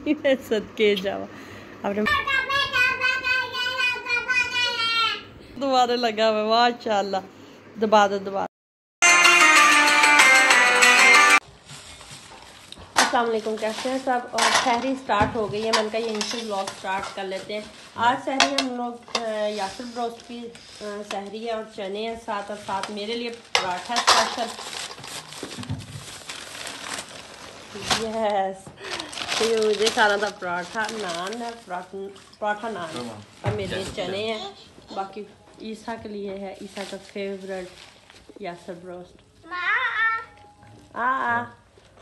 सदके जावा आपने दोबारा लगा हुआ माशाल्लाह। दबा दो दबा। अस्सलाम वालेकुम, कैसे हैं सब। और सहरी स्टार्ट हो गई है, मैंने कहा यहीं से व्लॉग स्टार्ट कर लेते हैं। आज सहरी हम लोग यासर ब्रोस्ट की सहरी है और चने हैं साथ, और साथ मेरे लिए पराठा स्पेशल। यस, तो मुझे खाना था पराठा नान है, पराठा नान, और मेरे लिए चने हैं। बाकी ईसा के लिए है, ईसा का फेवरेट यासर ब्रोस्ट।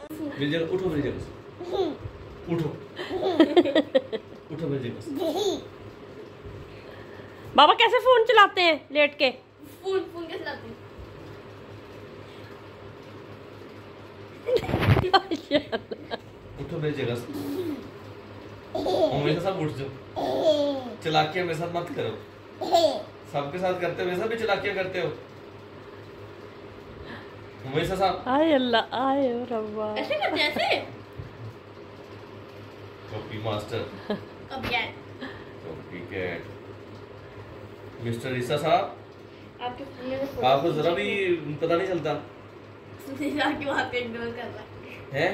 उठो उठो उठो। बाबा कैसे फोन चलाते हैं लेट के? फोन कैसे चलाते हैं? उठो मेरी जगह से। मेरे साथ उठ जाओ। चलाकियां मेरे साथ मत करो। सबके साथ करते हो, मेरे साथ भी चलाकियां करते हो। वैसा साहब आय अल्लाह आय रब्बा, ऐसे करते हैं ऐसे? Copy master, copy cat. Mister Isa साहब, आपके फोन में आपको जरा भी पता नहीं चलता आपकी बात को इग्नोर कर रहा है?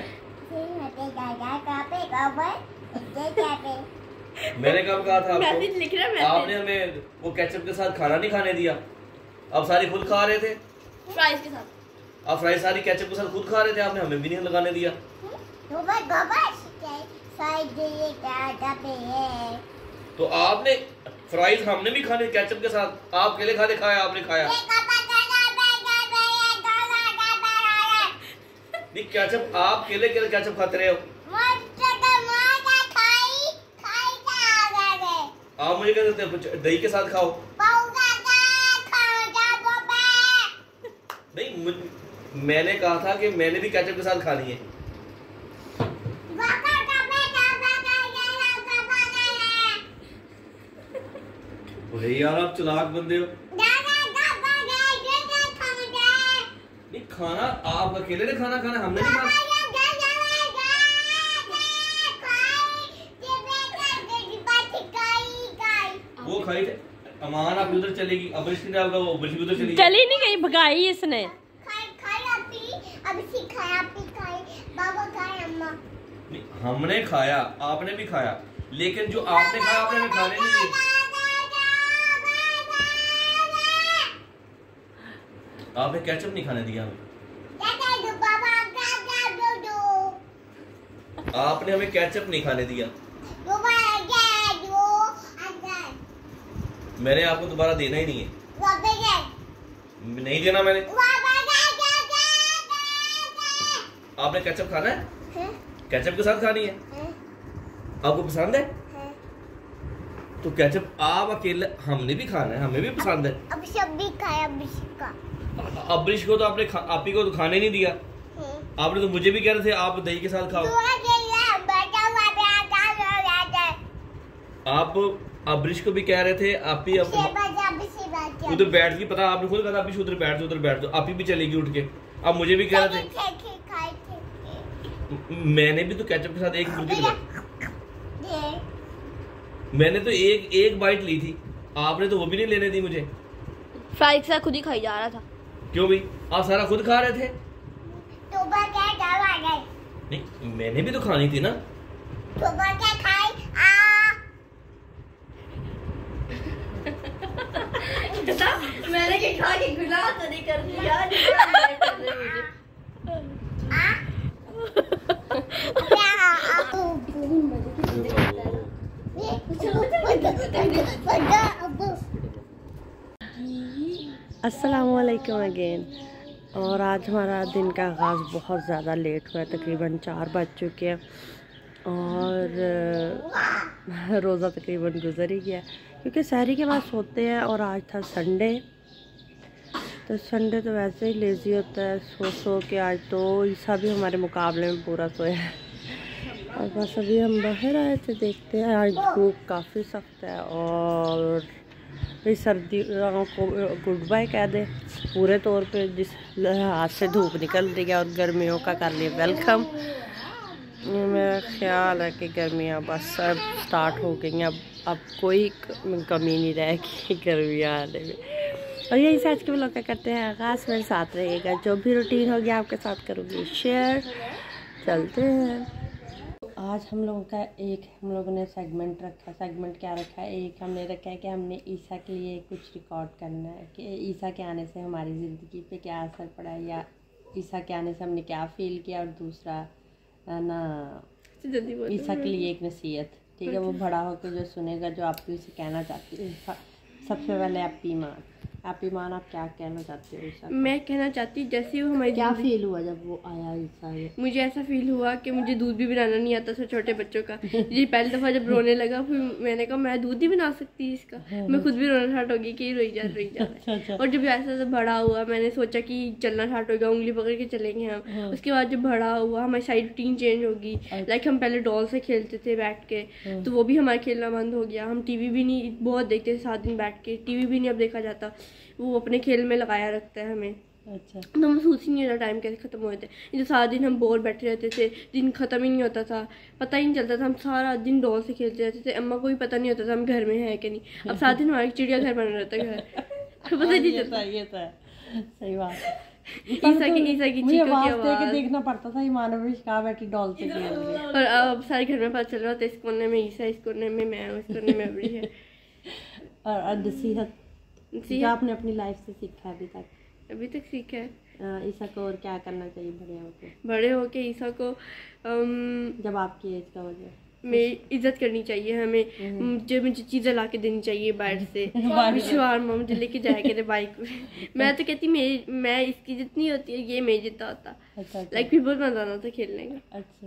मैंने कब कहा था मैसेज लिख रहा है, आपने हमें वो केचप के साथ खाना नहीं खाने दिया। अब सारी खुद खा रहे थे फ्राइज के साथ। आप फ्राई सारी केचप के साथ खुद खा रहे थे, आपने हमें भी नहीं लगाने दिया। तो आपने फ्राइज हमने भी खाने केचप के साथ, आप अकेले खाने खाया, आपने खाया नहीं। केचप आप अकेले केचप खाते रहे हो। आप मुझे कहते थे दही के साथ खाओ। नहीं, मैंने कहा था कि मैंने भी केचप के साथ खानी है। बोले यार आप चालाक बंदे हो। नहीं, खाना आप अकेले ने खाना हमने नहीं खाना। वो खाई थे। अमान आप उधर चलेगी, अबरिश की जाएगा, वो अबरिश उधर चली चली नहीं गई, भगाई इसने। नहीं, हमने खाया, आपने भी खाया, लेकिन जो आपने खाया आपने हमें खाने नहीं दिए। आपने केचप नहीं खाने दिया हमें। आपने हमें केचप नहीं खाने दिया। मैंने आपको दोबारा देना ही नहीं है। नहीं देना मैंने। आपने केचप खाना है? केचप के साथ खानी है? आपको पसंद है? तो केचप आप अकेले, हमने भी खाना है, हमें भी पसंद है। अब सब भी खाया अब्रिश को तो आपने आप ही को तो खाने नहीं दिया। आपने तो मुझे भी कह रहे थे आप दही के साथ खाओ। आप अब्रिश को भी कह रहे थे, आप ही उधर बैठ के, पता आपने खुद कहा अब्रिश उधर बैठ दो, आप ही भी चलेगी उठ के। अब मुझे भी कह रहे थे। मैंने भी तो केचप के साथ एक मुर्गी मैंने तो एक बाइट ली थी, आपने तो वो भी नहीं लेने दी मुझे। फ्राइज के साथ खुद ही खाई जा रहा था। क्यों भाई, आप सारा खुद खा रहे थे? तो नहीं, मैंने भी तो खानी थी ना। मैंने क्या खा के गुनाह तो नहीं कर दिया मुझे। अस्सलामुअलैकुम अगेन। और आज हमारा दिन का आगाज़ बहुत ज़्यादा लेट हुआ है, तकरीबन 4 बज चुके हैं और रोज़ा तकरीबन गुजर ही गया क्योंकि सहरी के बाद सोते हैं। और आज था संडे, तो संडे तो वैसे ही लेज़ी होता है, सो के आज तो ईसा भी हमारे मुकाबले में पूरा सोया है। और बस अभी हम बाहर आए थे, देखते हैं आज धूप काफ़ी सख्त है और सर्दियों को गुड बाय कह दे पूरे तौर पे, जिस हाथ से धूप निकल रही है, और गर्मियों का कर लिए वेलकम। मेरा ख्याल है कि गर्मियाँ बस अब स्टार्ट हो गई हैं। अब कोई कमी नहीं रहेगी गर्मियाँ आने में। और यही से आज के व्लॉग का करते हैं आगाज़। मेरे साथ रहिएगा, जो भी रूटीन होगी आपके साथ करूँगी शेयर। चलते हैं। आज हम लोगों ने सेगमेंट रखा। सेगमेंट क्या रखा है? एक हमने रखा है कि हमने ईसा के लिए कुछ रिकॉर्ड करना है कि ईसा के आने से हमारी ज़िंदगी पे क्या असर पड़ा है, या ईसा के आने से हमने क्या फ़ील किया। और दूसरा ना ईसा के लिए एक नसीहत, ठीक है, वो बड़ा होकर जो सुनेगा, जो आप भी उसे कहना चाहती है। सबसे पहले आप ईमान आप क्या कहना चाहते हो ईसा? मैं कहना चाहती हूँ जैसे वो हमारी क्या फील हुआ जब वो आया ईसा? मुझे ऐसा फील हुआ कि मुझे दूध भी बनाना नहीं आता था छोटे बच्चों का। जी पहली दफ़ा जब रोने लगा, फिर मैंने कहा मैं दूध नहीं बना सकती इसका। मैं खुद भी रोना स्टार्ट होगी कि रोई जा रहा है। और जब ऐसा बड़ा हुआ, मैंने सोचा कि चलना स्टार्ट हो गया, उंगली पकड़ के चलेंगे हम। उसके बाद जब बड़ा हुआ, हमारी सारी रूटीन चेंज होगी। लाइक हम पहले डॉल से खेलते थे बैठ के, तो वो भी हमारा खेलना बंद हो गया। हम टीवी भी नहीं बहुत देखते थे 7 दिन बैठ के, टीवी भी नहीं अब देखा जाता। वो अपने खेल में लगाया रखता है हमें। अच्छा, तो महसूस ही नहीं होता टाइम कैसे ख़त्म हो जाता है। जो सारा दिन हम बोर बैठे रहते थे, दिन ख़त्म ही नहीं होता था, पता ही नहीं चलता था। हम सारा दिन डॉल से खेलते रहते थे, अम्मा को भी पता नहीं होता था हम घर में है कि नहीं। अब सारा दिन हमारा चिड़िया घर बना रहता है घर, तो पता ही नहीं चलता। ये तो है, सही बात है। ईसा की चीखों की आवाज़ देखना पड़ता था ईमान कहाँ बैठी डॉल से खेल रही है। और अब सारे घर में पता चल रहा था इस कोने में ईसा, इस कोने में मैं, इस कोने में अबरी है। और नसीहत जो आपने अपनी लाइफ से सीखा अभी तक सीखा है ईसा को, और क्या करना चाहिए बड़े होके ईसा को जब आपकी एज का हो जाए? मेरी इज्जत करनी चाहिए हमें। मुझे चीज़ें ला के देनी चाहिए बाहर से। विश्वास मुझे लेके जाया करे बाइक में। मैं तो कहती मैं इसकी जितनी होती है ये मेरी जितना होता। अच्छा। लाइक भी बहुत मजा आता था खेलने का। अच्छा,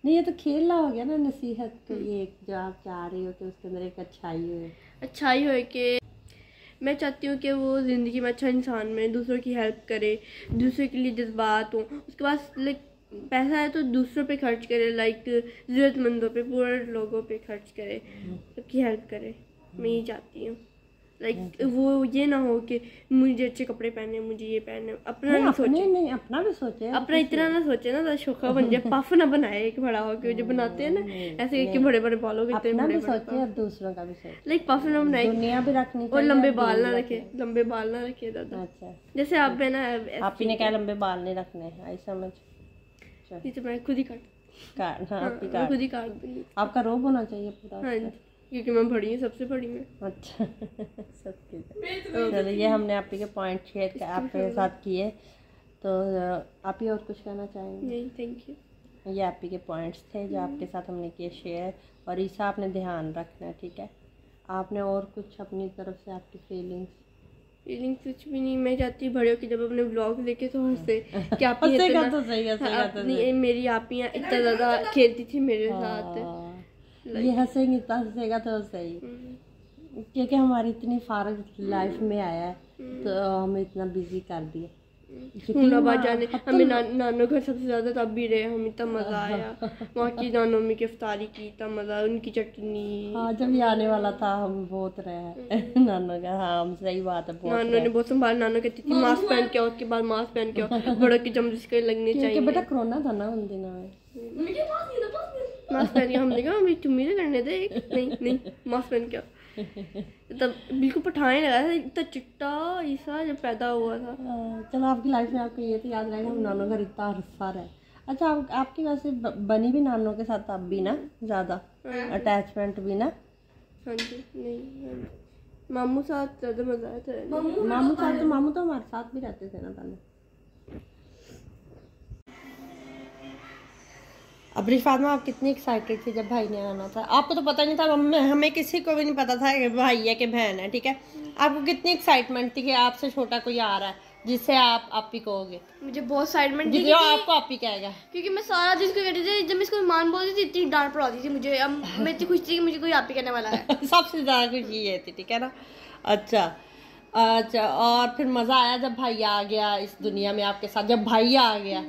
नहीं ये तो खेलना हो गया ना। नसीहत तो ये जो आप चाह रही हो कि उसके अंदर एक अच्छाई हो कि मैं चाहती हूँ कि वो ज़िंदगी में अच्छा इंसान में दूसरों की हेल्प करे, दूसरों के लिए जज्बात हो। उसके बाद लाइक पैसा है तो दूसरों पे खर्च करे, लाइक ज़रूरतमंदों पे, पूरे लोगों पे खर्च करे, सबकी हेल्प करे। मैं ये चाहती हूँ। लाइक वो ये ना हो कि मुझे अच्छे कपड़े पहने, मुझे ये पहने। अपना नहीं सोचे, नहीं अपना भी सोचे, अपना इतना ना सोचे ना, शोखा बन जाए, पफ ना बनाए एक बड़ा हो के जो बनाते हैं ना ऐसे कि बड़े बड़े बालों के, अपना भी सोचे और दूसरों का भी सोचे। लाइक पफ ना बनाए, दुनिया भी रखनी और लंबे बाल ना रखे दादा। अच्छा, जैसे आप है ना, आप ही ने क्या लंबे बाल नहीं रखने, आई समझ। ये तो मैं खुद ही खुद ही काट दूंगी। आपका रोब होना चाहिए पूरा। हाँ, क्योंकि मैं बड़ी हूँ, सबसे बड़ी मैं। अच्छा चलो, ये हमने आप ही के पॉइंट शेयर आपके साथ किए, तो आप ही और कुछ कहना चाहेंगे? नहीं, थैंक यू। ये आप ही के पॉइंट्स थे जो आपके साथ हमने किए शेयर। और ईसा आपने ध्यान रखना है, ठीक है? आपने और कुछ अपनी तरफ से आपकी फीलिंग्स कुछ भी नहीं। मैं चाहती बड़े हो कि जब अपने ब्लॉग देखे तो हंसे कि आप मेरी आप ही इतना ज़्यादा खेलती थी मेरे साथ। ये हंसेंगे इतना हंसेगा तो सही, क्योंकि हमारी इतनी फारग लाइफ में आया है तो हमें इतना बिजी कर दिया। जाने हमें नानो घर सबसे ज़्यादा तब भी रहे हम, इतना मज़ा आया। वहाँ की नानो मम्मी की इफ्तारी की, इतना मज़ा, उनकी चटनी। हाँ, जब ये आने वाला था हम बहुत रहे नानो का। हाँ, हम सही बात है, नानो ने बहुत संभाल। नानो कहती थी मास्क पहन के आओ, उसके बाद मास्क पहन के आओ, बड़ों की जम जिसके लगने चाहिए। बेटा कोरोना था ना उन दिनों में, मास्क पहन के हमने कहा हमें तुम्हें तो करने दे। नहीं मास्क पहन के आओ। तब बिल्कुल पठाने लगा था, इतना चिट्टा ईसा जब पैदा हुआ था। चलो, आपकी लाइफ में आपको ये तो याद रहेगा हम नानों घर इतना हंसा रहे। अच्छा, आपकी वैसे बनी भी नानों के साथ अब भी ना ज़्यादा अटैचमेंट भी ना? हाँ जी। नहीं, मामू साथ ज़्यादा मज़ा आया था। मामू तो हमारे साथ भी रहते थे ना पहले। अब फातिमा, आप कितनी एक्साइटेड थी जब भाई ने आना था? आपको तो पता नहीं था, हमें किसी को भी नहीं पता था कि भाई है कि बहन है, ठीक है? आपको कितनी एक्साइटमेंट थी कि आपसे छोटा कोई आ रहा है जिससे आप ही कहोगे? मुझे बहुत एक्साइटमेंट थी, आपको आप ही कहेगा, क्योंकि मैं सारा दिन उसको कहती थी। जब मैं इसको मान बोलती थी इतनी डांट पड़ाती थी मुझे। अब मैं इतनी खुश थी कि मुझे कोई आप ही कहने वाला है। सबसे ज़्यादा खुशी ये थी, ठीक है ना? अच्छा, और फिर मज़ा आया जब भाई आ गया इस दुनिया में आपके साथ। जब भाई आ गया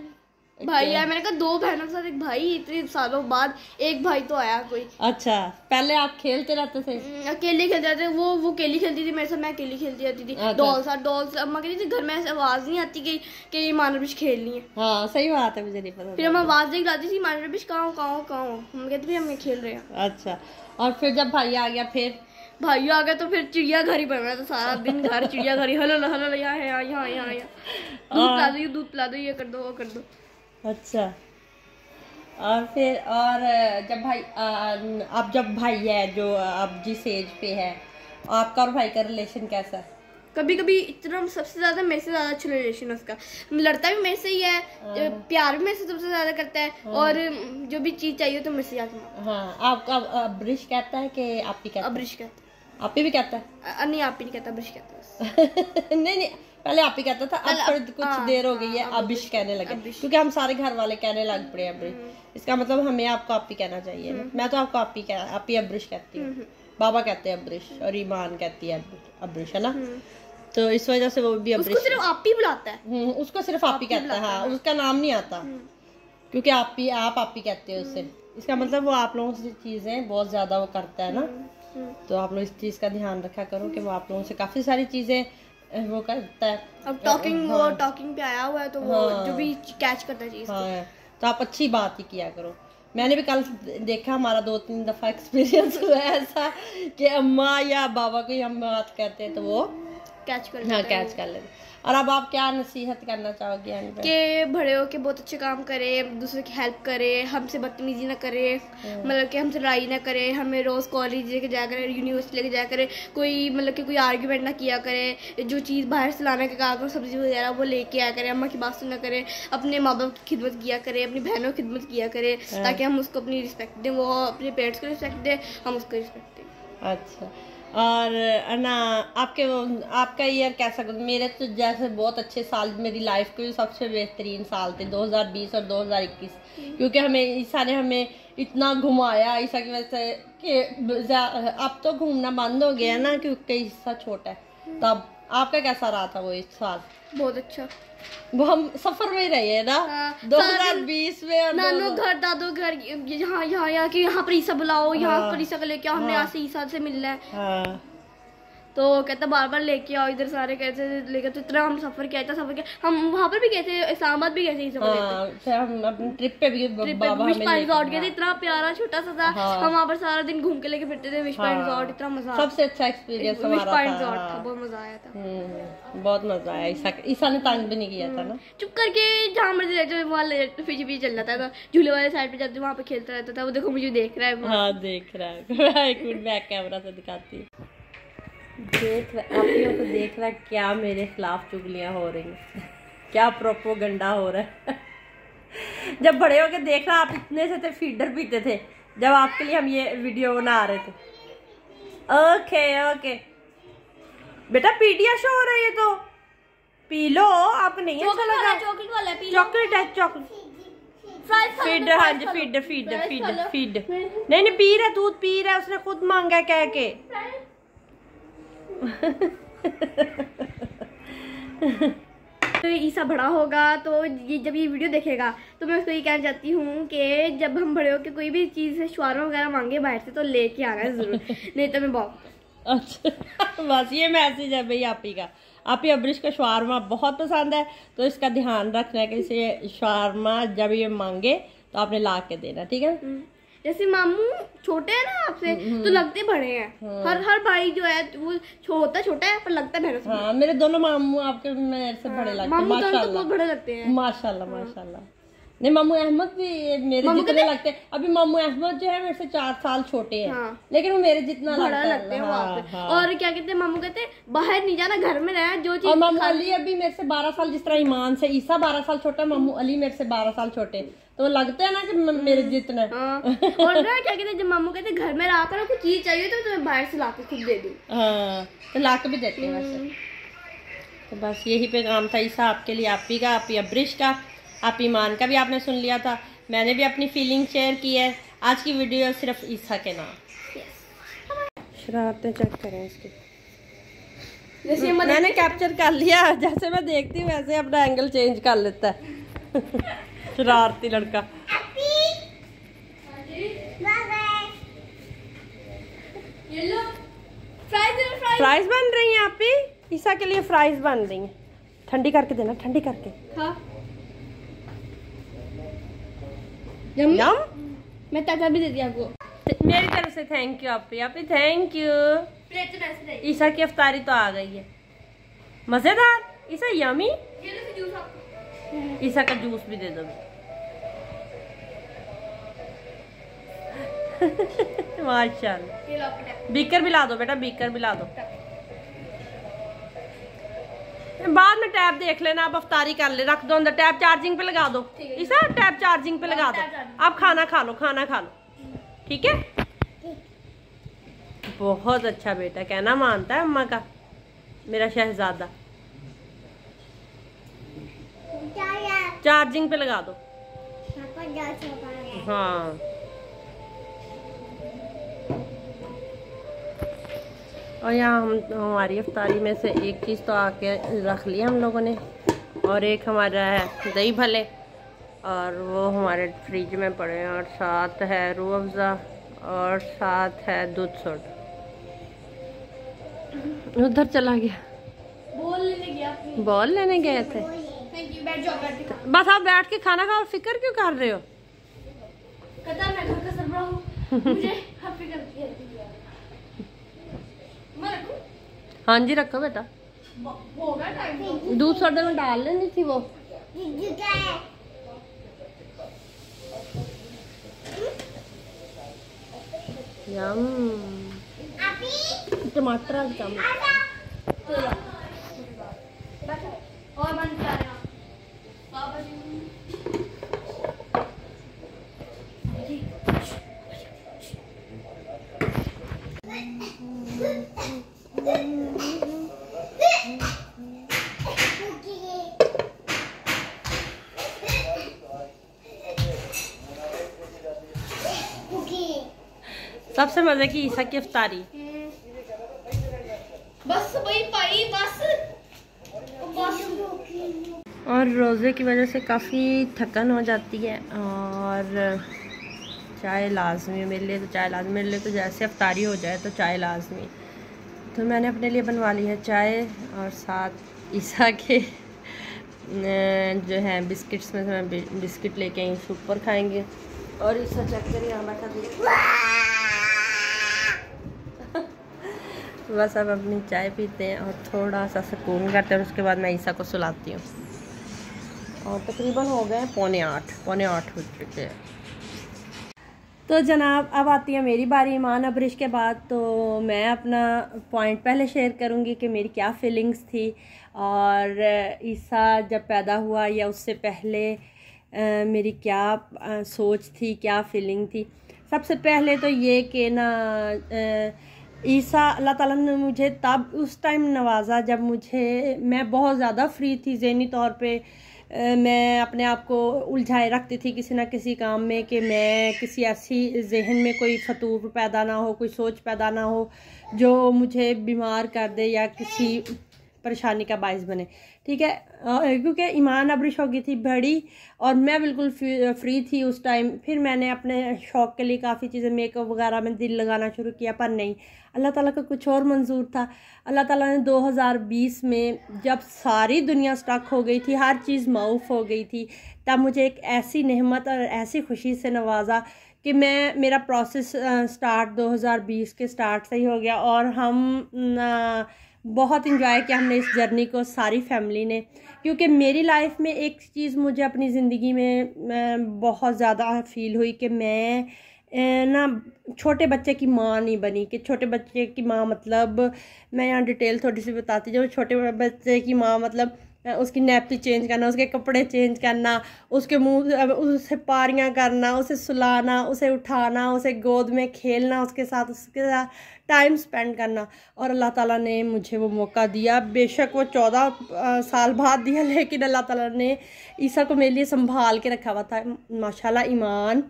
भाई है, मैंने कहा 2 बहनों के साथ एक भाई, इतने सालों बाद एक भाई तो आया कोई। अच्छा, पहले आप खेलते रहते थे? अकेले खेलते रहते, वो अकेली खेलती थी मेरे साथ, मैं अकेली खेलती रहती थी। डॉल्स अम्मा कहती थी घर में ऐसे आवाज नहीं आती कि ये मानव बिश खेलनी है। हाँ सही बात है, मुझे नहीं पता। फिर हम आवाज देख लाती थी, मानव बिश कहाँ हम कहते थे हम ये खेल रहे हैं। अच्छा, और फिर जब भाई आ गया, फिर भाई आ गया तो फिर चिड़िया घर ही बन रहा था सारा दिन, घर चिड़िया घर ही, हलो यहाँ दूध पिला दो, ये कर दो वो कर दो। अच्छा, और फिर और जब भाई है जो अब जिस एज पे है, आपका और भाई का रिलेशन कैसा है? कभी कभी इतना सबसे ज्यादा मेरे से ज्यादा अच्छा रिलेशन है उसका, लड़ता भी मेरे से ही है, प्यार भी मेरे से सबसे ज्यादा करता है, और जो भी चीज चाहिए तो मेरे से जाके। हाँ, आपका अब्रिश कहता है कि आप ही कहते हैं? अब्रिश कहता है। आप ही भी कहता है? नहीं आप ही नहीं कहता, अब्रिश कहता है। नहीं, पहले आप ही कहता था, अब पर कुछ देर हो गई है अबिश कहने लगे, क्योंकि हम सारे घर वाले कहने लग पड़े अब्रिश। इसका मतलब हमें आपको आप ही कहना चाहिए ना। मैं तो आपको आप ही अब्रिश कहती हूँ, बाबा कहते हैं अब्रिश, और ईमान कहती है अब्रिश, है ना? तो इस वजह से वो भी अब्रिश, उसको सिर्फ आप ही बुलाता है। उसको सिर्फ आप ही कहता है, हाँ, उसका नाम नहीं आता, क्योंकि आप ही कहते हैं उससे। इसका मतलब वो आप लोगों से चीजें बहुत ज्यादा वो करता है ना, तो आप लोग इस चीज का ध्यान रखा करो कि वो आप लोगों से काफी सारी चीजें वो करता है। अब टॉकिंग पे आया हुआ है तो वो जो भी कैच करता है चीज, हाँ, तो आप अच्छी बात ही किया करो। मैंने भी कल देखा, हमारा 2-3 दफा एक्सपीरियंस हुआ है ऐसा कि अम्मा या बाबा को हम बात करते हैं तो वो कैच कर लेते। और अब आप क्या नसीहत करना चाहोगे कि बड़े हो के बहुत अच्छे काम करे, दूसरे की हेल्प करे, हमसे बदतमीजी ना करे, मतलब कि हमसे लड़ाई ना करे, हमें रोज कॉलेज लेके जाया करे, यूनिवर्सिटी लेके जाया करे, कोई मतलब कि कोई आर्ग्यूमेंट ना किया करे, जो चीज़ बाहर से लाने का कागज सब्जी वगैरह वो लेके आया करे, अम्मा की बात सुना करे, अपने माँ बाप की खिदमत किया करे, अपनी बहनों की खिदमत किया करे, ताकि हम उसको अपनी रिस्पेक्ट दें, वो अपने पेरेंट्स को रिस्पेक्ट दें, हम उसको रिस्पेक्ट दें। अच्छा, और ना आपका ईयर कैसा? मेरे तो जैसे बहुत अच्छे साल, मेरी लाइफ के सबसे बेहतरीन साल थे 2020 और 2021, क्योंकि ईसा ने हमें इतना घुमाया। ईसा की वजह से कि अब तो घूमना बंद हो गया ना, क्योंकि ईसा छोटा है। तब आपका कैसा रहा था वो इस साल? बहुत अच्छा, वो हम सफर में ही रहे हैं ना। 2020 में और नानो घर दादो घर, यहाँ पर ईसा बुलाओ, यहाँ पर ईसा को लेके आओ, हमने यहाँ से ईसा से मिलना है। हाँ। तो कहता बार बार लेके आओ इधर, सारे कैसे लेकर, तो इतना हम सफर किया, हम वहाँ पर भी गए थे, इस्लामाबाद भी गए थे ईसा को लेकर। हम अपनी ट्रिप पे भी बाबा विश पॉइंट रिजॉर्ट गए थे, इतना प्यारा छोटा सा था। हम वहाँ पर सारा दिन घूम के लेके फिरते थे। विश पॉइंट रिजॉर्ट इतना मजा, सबसे अच्छा एक्सपीरियंस हमारा था। विश पॉइंट रिजॉर्ट था, बहुत मजा आया था। बहुत मजा आया। ईसा ने तंग भी नहीं किया था ना, चुप करके जहाँ मर्जी लेते वहाँ पीछे चल जाता था, झूले वाले साइड पे जाते वहाँ पे खेलता रहता था। वो देखो मुझे देख रहा है। हाँ देख रहा है, एक मिनट बैक कैमरा से दिखाती हूँ। देख रहा, आप लोग को देख रहा क्या मेरे खिलाफ चुगलियां हो रही हैं, क्या प्रोपोगंडा हो रहा है। जब बड़े होके देख रहा, आप इतने से थे फीडर पीते थे जब आपके लिए हम ये वीडियो बना रहे थे। ओके बेटा, पीडियाशो हो रही है तो पी लो, आप नहीं है चॉकलेट वाला चॉकलेट है, चॉकलेट फीडर। हाँ जी, फीडर नहीं पी रहा, दूध पी रहा, उसने खुद मांगा कह के। तो ईसा बड़ा होगा तो जब ये वीडियो देखेगा तो मैं उसको ये कहना चाहती हूँ कि जब हम बड़े होकर कोई भी चीज़ से शवारमा वगैरह मांगे बाहर से तो लेके आना जरूर, नहीं तो मैं बहुत। अच्छा, बस ये मैसेज है भाई आप ही का। आप ही अब्रिश का शवारमा बहुत पसंद है, तो इसका ध्यान रखना है कि इसे शवारमा जब ये मांगे तो आपने ला के देना, ठीक है। जैसे मामू छोटे हैं ना आपसे तो लगते बड़े हैं। हर भाई जो है वो छोटा है पर लगता है। हाँ, मेरे दोनों मामू आपके मेरे से बड़े लगते हैं, माशाल्लाह, बहुत बड़े लगते हैं, माशाल्लाह। नहीं, मामू अहमद भी मेरे जितने लगते हैं। अभी मामू अहमद जो है मेरे से 4 साल छोटे हैं। हाँ। लेकिन वो मेरे जितना लगते हैं। हाँ। और क्या कहते हैं मामू, कहते हैं बाहर नहीं जाना, घर में रहना, जो चीज। और मामू अली अभी मेरे से 12 साल, जिस तरह ईमान से ईसा 12 साल छोटा, मामू अली मेरे से 12 साल छोटे, तो लगते हैं ना कि मेरे जितने। हाँ। और ना क्या कहते हैं, जब मामू कहते घर में लाकर कुछ चीज चाहिए तो मैं बाहर से लाकर खुद दे दूँ। हाँ, तो लाकर भी देते हैं वैसे। तो बस यही पैगाम था ईसा आपके लिए, आप ही का, आप ही अब्रिश का, आप ईमान का भी आपने सुन लिया था। मैंने भी अपनी फीलिंग शेयर की है। आज की वीडियो सिर्फ ईसा के नाम। शरारतें चेक करें इसकी। जैसे मैंने कैप्चर कर लिया, जैसे मैं देखती हूँ वैसे अपना एंगल चेंज कर लेता है। शरारती लड़का। फ्राइज बन रही हैं आप ही? ईसा के लिए फ्राइज बन रही हैं। ठंडी करके देना, ठंडी करके। यम। मैं ताजा भी दे दिया आपको। मेरी तरफ से थैंक यू आप ही थैंक यू। ईसा की अफ्तारी तो आ गई है, मजेदार। ईसा यमी। ईसा का जूस भी दे दो। माशाल्लाह। बीकर भी ला दो बेटा, बीकर भी ला दो। बाद में टैब देख लेना, आप अफ्तारी कर ले, रख दो अंदर। टैब चार्जिंग पे लगा दो। ईसा टैब चार्जिंग पे लगा दो। आप खाना खा लो, खाना खा लो, ठीक है? बहुत अच्छा बेटा, कहना मानता है अम्मा का, मेरा शहजादा। चार्जिंग पे लगा दो। हाँ, और यहाँ हमारी अफ्तारी में से एक चीज़ तो आके रख लिया हम लोगों ने, और एक हमारा है दही भले, और वो हमारे फ्रिज में पड़े हैं, और साथ है रूह अफ़ज़ा, और साथ है दूध सोडा। उधर चला गया, बॉल लेने गए थे। बस आप बैठ के खाना खाओ, फिक्र क्यों कर रहे हो? हाँ जी, रखो बेटा। दूध सोडे में डाल लेनी थी वो। यम। टमाटर और सबसे मजे की ईसा की इफ्तारी। बस वही पाई, बस। और रोज़े की वजह से काफ़ी थकन हो जाती है, और चाय लाजमी है मेरे लिए। तो चाय लाजमी मेरे लिए, तो जैसे अफ्तारी हो जाए तो चाय लाजमी। तो मैंने अपने लिए बनवा ली है चाय, और साथ ईसा के जो है बिस्किट्स में से मैं बिस्किट लेके आई, ऊपर खाएंगे। और ईसा चेक करिए यहाँ बैठा बस अब अपनी चाय पीते हैं और थोड़ा सा सुकून करते हैं, और उसके बाद मैं ईसा को सुलाती हूँ। और तकरीबन हो गए 7:45 हो चुके हैं। तो जनाब, अब आती है मेरी बारी ईमान अब्रिश के बाद। तो मैं अपना पॉइंट पहले शेयर करूँगी कि मेरी क्या फीलिंग्स थी, और ईसा जब पैदा हुआ या उससे पहले मेरी क्या सोच थी, क्या फीलिंग थी। सबसे पहले तो ये कि ना ईसा अल्लाह ताला ने मुझे तब उस टाइम नवाजा जब मैं बहुत ज़्यादा फ्री थी ज़हनी तौर पे। मैं अपने आप को उलझाए रखती थी किसी ना किसी काम में, कि मैं किसी ऐसी जहन में कोई फतूर पैदा ना हो, कोई सोच पैदा ना हो जो मुझे बीमार कर दे या किसी परेशानी का बायस बने, ठीक है। क्योंकि ईमान अब्रिश हो गई थी बड़ी, और मैं बिल्कुल फ्री थी उस टाइम। फिर मैंने अपने शौक़ के लिए काफ़ी चीज़ें मेकअप वगैरह में दिल लगाना शुरू किया, पर नहीं, अल्लाह ताला का कुछ और मंजूर था। अल्लाह ताला ने 2020 में जब सारी दुनिया स्टक हो गई थी, हर चीज़ माऊफ हो गई थी, तब मुझे एक ऐसी नेमत और ऐसी खुशी से नवाजा कि मेरा प्रोसेस स्टार्ट 2020 के स्टार्ट से ही हो गया। और हम बहुत इंजॉय किया हमने इस जर्नी को, सारी फैमिली ने। क्योंकि मेरी लाइफ में एक चीज़ मुझे अपनी ज़िंदगी में बहुत ज़्यादा फील हुई कि मैं ना छोटे बच्चे की माँ नहीं बनी। कि छोटे बच्चे की माँ मतलब, मैं यहाँ डिटेल थोड़ी सी बताती हूँ। छोटे बच्चे की माँ मतलब उसकी नैपी चेंज करना, उसके कपड़े चेंज करना, उसके मुंह उसे पारियाँ करना, उसे सुलाना, उसे उठाना, उसे गोद में खेलना, उसके साथ टाइम स्पेंड करना। और अल्लाह ताला ने मुझे वो मौका दिया। बेशक वो 14 साल बाद दिया, लेकिन अल्लाह ताला ने ईसा को मेरे लिए संभाल के रखा हुआ था। माशाल्लाह ईमान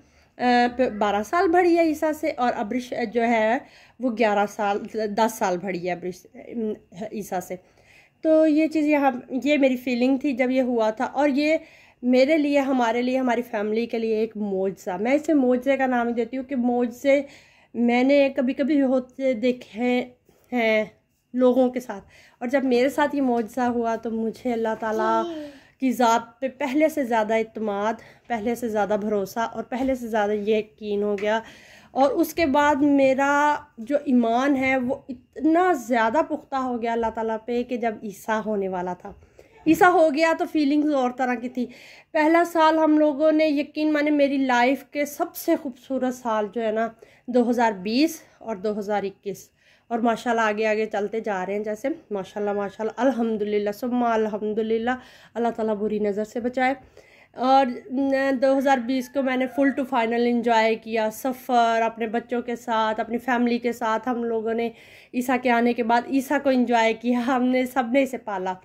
12 साल बड़ी है ईसा से, और अब्रिश जो है वो 10 साल बड़ी है अब्रिश ईसा से। तो ये चीज़ ये मेरी फीलिंग थी जब ये हुआ था। और ये मेरे लिए, हमारे लिए, हमारी फैमिली के लिए एक मौजज़ा। मैं इसे मौजज़े का नाम देती हूँ कि मौजज़े मैंने कभी कभी होते देखे हैं लोगों के साथ, और जब मेरे साथ ये मौजज़ा हुआ तो मुझे अल्लाह ताला की ज़ात पे पहले से ज़्यादा इत्मीनान, पहले से ज़्यादा भरोसा और पहले से ज़्यादा यकीन हो गया। और उसके बाद मेरा जो ईमान है वो इतना ज़्यादा पुख्ता हो गया अल्लाह ताला पे कि जब ईसा होने वाला था, ईसा हो गया तो फीलिंग्स और तरह की थी। पहला साल हम लोगों ने, यकीन माने मेरी लाइफ के सबसे खूबसूरत साल जो है ना 2020 और 2021, और माशाल्लाह आगे आगे चलते जा रहे हैं जैसे माशाल्लाह माशाल्लाह अल्हम्दुलिल्लाह सुम्मा अल्हम्दुलिल्लाह, अल्लाह ताला बुरी नज़र से बचाए। और 2020 को मैंने फुल टू फाइनल इंजॉय किया, सफ़र अपने बच्चों के साथ, अपनी फैमिली के साथ। हम लोगों ने ईसा के आने के बाद ईसा को इंजॉय किया, हमने सब ने इसे पाला।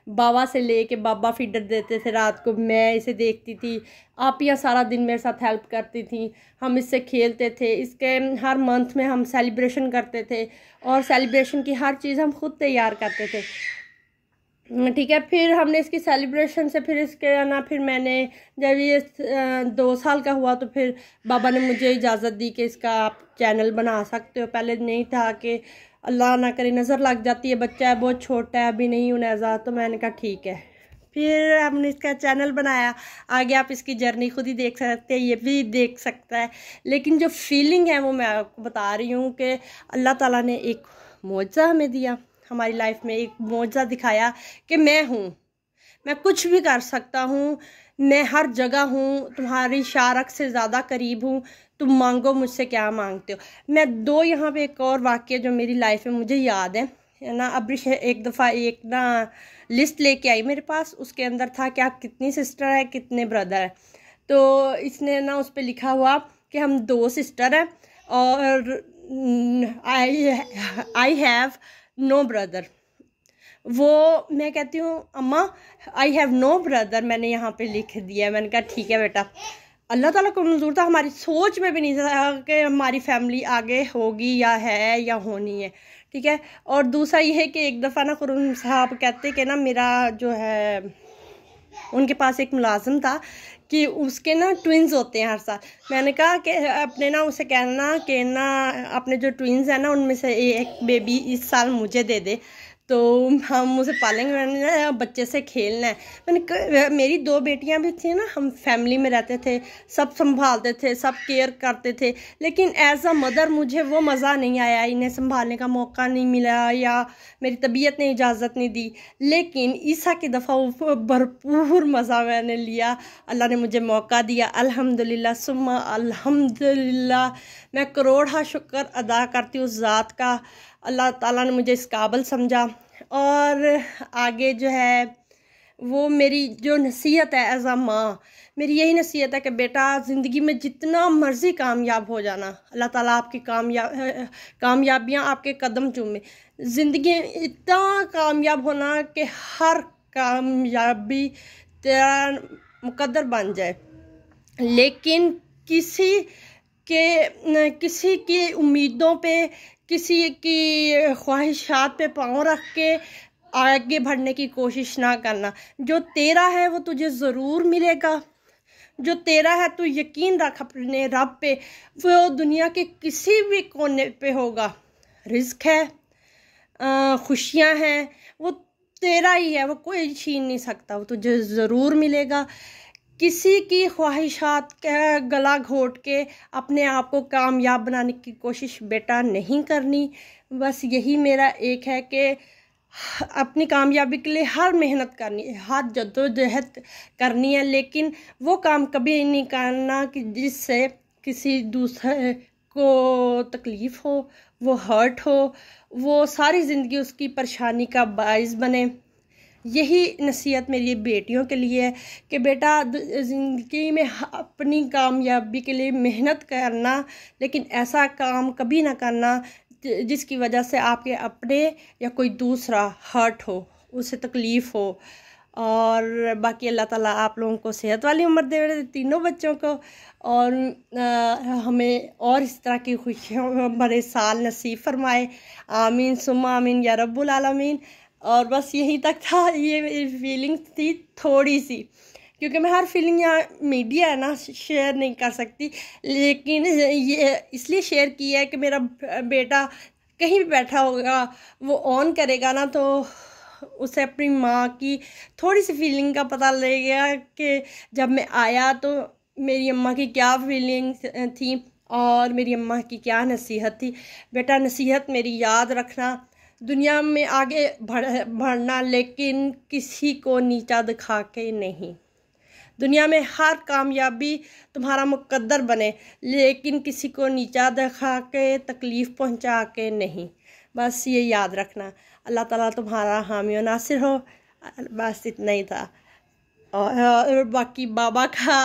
बाबा से लेके बाबा फीडर देते थे रात को, मैं इसे देखती थी। आप यहाँ सारा दिन मेरे साथ हेल्प करती थी, हम इससे खेलते थे। इसके हर मंथ में हम सेलिब्रेशन करते थे और सेलिब्रेशन की हर चीज़ हम खुद तैयार करते थे, ठीक है। फिर हमने इसकी सेलिब्रेशन से फिर इसके ना, फिर मैंने जब ये 2 साल का हुआ तो फिर बाबा ने मुझे इजाज़त दी कि इसका आप चैनल बना सकते हो। पहले नहीं था कि अल्लाह ना करे नज़र लग जाती है, बच्चा है बहुत छोटा है अभी नहीं उन्हें, तो मैंने कहा ठीक है। फिर हमने इसका चैनल बनाया। आगे आप इसकी जर्नी खुद ही देख सकते हैं, ये भी देख सकता है। लेकिन जो फीलिंग है वो मैं आपको बता रही हूँ कि अल्लाह ताला ने एक मौजज़ा हमें दिया, हमारी लाइफ में एक मौजज़ा दिखाया कि मैं हूँ, मैं कुछ भी कर सकता हूँ, मैं हर जगह हूँ, तुम्हारी शारक से ज़्यादा करीब हूँ, तुम मांगो मुझसे क्या मांगते हो। मैं 2 यहाँ पे एक और वाक़या जो मेरी लाइफ में मुझे याद है ना, अभी एक दफ़ा एक ना लिस्ट लेके आई मेरे पास, उसके अंदर था कि आप कितनी सिस्टर है कितने ब्रदर है। तो इसने ना उस पर लिखा हुआ कि हम 2 सिस्टर हैं और आई हैव नो ब्रदर। वो मैं कहती हूँ अम्मा आई हैव नो ब्रदर, मैंने यहाँ पे लिख दिया। मैंने कहा ठीक है बेटा, अल्लाह ताला को मंजूर था, हमारी सोच में भी नहीं था कि हमारी फैमिली आगे होगी या है या होनी है, ठीक है। और दूसरा ये है कि एक दफ़ा ना खुर्रम साहब कहते कि ना मेरा जो है, उनके पास एक मुलाजिम था कि उसके ना ट्विन्स होते हैं हर साल। मैंने कहा कि अपने ना उसे कहना कि ना अपने जो ट्विन्स हैं ना उनमें से एक बेबी इस साल मुझे दे दे, तो हम उसे पालेंगे, मैंने बच्चे से खेलना है। मैंने मेरी 2 बेटियां भी थी ना, हम फैमिली में रहते थे, सब संभालते थे, सब केयर करते थे, लेकिन एज अ मदर मुझे वो मज़ा नहीं आया, इन्हें संभालने का मौका नहीं मिला या मेरी तबीयत ने इजाज़त नहीं दी। लेकिन ईसा की दफ़ा भरपूर मज़ा मैंने लिया, अल्लाह ने मुझे मौका दिया। अल्हम्दुलिल्लाह सुम्मा अल्हम्दुलिल्लाह, मैं करोड़ा शुक्र अदा करती हूँ उस ज़ात का, अल्लाह ताला ने मुझे इस काबिल समझा। और आगे जो है वो मेरी जो नसीहत है एज अ माँ, मेरी यही नसीहत है कि बेटा ज़िंदगी में जितना मर्ज़ी कामयाब हो जाना, अल्लाह ताला आपकी कामयाबियाँ आपके कदम चूमे। ज़िंदगी इतना कामयाब होना कि हर कामयाबी तेरा मुकद्दर बन जाए, लेकिन किसी की उम्मीदों पे, किसी की ख्वाहिशात पे पाँव रख के आगे बढ़ने की कोशिश ना करना। जो तेरा है वो तुझे ज़रूर मिलेगा, जो तेरा है तू यकीन रख अपने रब पे, वो दुनिया के किसी भी कोने पे होगा। रिज़्क है, खुशियाँ हैं, वो तेरा ही है, वो कोई छीन नहीं सकता, वो तुझे ज़रूर मिलेगा। किसी की ख्वाहिशात का गला घोट के अपने आप को कामयाब बनाने की कोशिश बेटा नहीं करनी। बस यही मेरा एक है कि अपनी कामयाबी के लिए हर मेहनत करनी है, हर जद्दोजहद करनी है, लेकिन वो काम कभी नहीं करना कि जिससे किसी दूसरे को तकलीफ़ हो, वो हर्ट हो, वो सारी ज़िंदगी उसकी परेशानी का बाइस बने। यही नसीहत मेरी बेटियों के लिए है कि बेटा ज़िंदगी में अपनी कामयाबी के लिए मेहनत करना, लेकिन ऐसा काम कभी ना करना जिसकी वजह से आपके अपने या कोई दूसरा हर्ट हो, उसे तकलीफ़ हो। और बाकी अल्लाह ताला आप लोगों को सेहत वाली उम्र दे, तीनों बच्चों को, और हमें और इस तरह की खुशियों भरे साल नसीब फरमाए। आमीन सुम्मा आमीन या रब्बुल आलमीन। और बस यहीं तक था, ये मेरी फीलिंग्स थी थोड़ी सी क्योंकि मैं हर फीलिंग यहाँ मीडिया है ना शेयर नहीं कर सकती, लेकिन ये इसलिए शेयर किया है कि मेरा बेटा कहीं भी बैठा होगा वो ऑन करेगा ना तो उसे अपनी माँ की थोड़ी सी फीलिंग का पता लगेगा कि जब मैं आया तो मेरी अम्मा की क्या फीलिंग थी और मेरी अम्मा की क्या नसीहत थी। बेटा नसीहत मेरी याद रखना, दुनिया में आगे बढ़ना, लेकिन किसी को नीचा दिखा के नहीं। दुनिया में हर कामयाबी तुम्हारा मुकद्दर बने, लेकिन किसी को नीचा दिखा के तकलीफ़ पहुंचा के नहीं। बस ये याद रखना। अल्लाह ताला तुम्हारा हामी और नासिर हो। बस इतना ही था। और बाकी बाबा का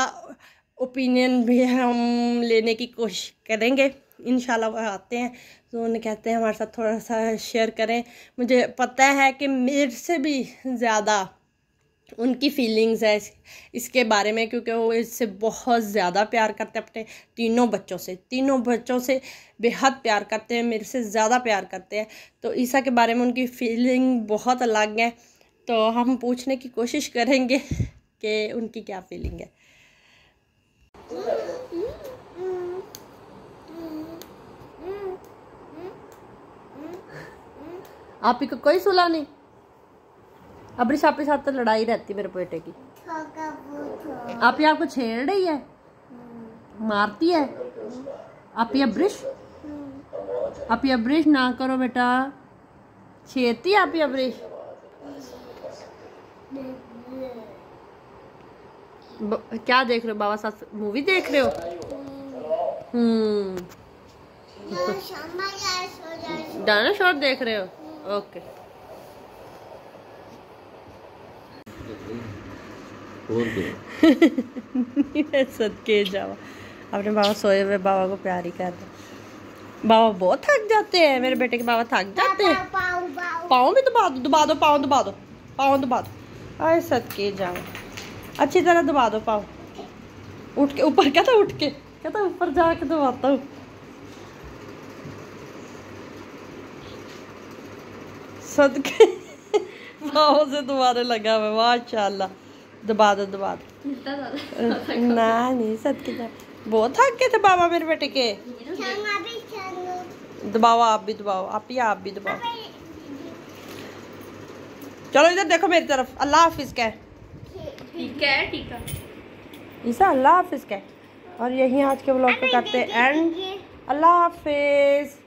ओपिनियन भी हम लेने की कोशिश करेंगे। इंशाल्लाह वो आते हैं तो उन्हें कहते हैं हमारे साथ थोड़ा सा शेयर करें। मुझे पता है कि मेरे से भी ज़्यादा उनकी फीलिंग्स है इसके बारे में, क्योंकि वो इससे बहुत ज़्यादा प्यार करते हैं। अपने तीनों बच्चों से बेहद प्यार करते हैं, मेरे से ज़्यादा प्यार करते हैं। तो ईसा के बारे में उनकी फीलिंग बहुत अलग है। तो हम पूछने की कोशिश करेंगे कि उनकी क्या फीलिंग है। आप ही को कोई सुला नहीं? अब्रिश आपके साथ तो लड़ाई रहती मेरे बेटे की। आप ही आपको छेड़ रही है, मारती है। आप ही अब्रिश ना करो बेटा, छेड़ती आप ही अब्रिश। क्या देख रहे हो? बाबा साथ मूवी देख रहे हो? डायनासोर देख रहे हो? ओके। सदके जावा, अपने बाबा सोए हुए बाबा को प्यार ही कर दो। बाबा बहुत थक जाते हैं, मेरे बेटे के बाबा थक जाते हैं। पाँव भी दबा दो, पाँव दबा दो। आए सदके जावा, अच्छी तरह दबा दो पाँव। उठ के ऊपर, कहता ऊपर जाके दबाता हूँ। सदके पाँव से दबाने लगा मैं, माशाल्लाह। दबा दो। ना नहीं सदके जा, बहुत थक गए थे बाबा मेरे बेटे के। दबाओ, आप भी दबाओ, आप भी दबाओ। चलो इधर देखो मेरी तरफ। अल्लाह हाफिज कह। ठीक है ईसा अल्लाह हाफिज कह। और यही आज के व्लॉग को करते हैं एंड। अल्लाह हाफिज।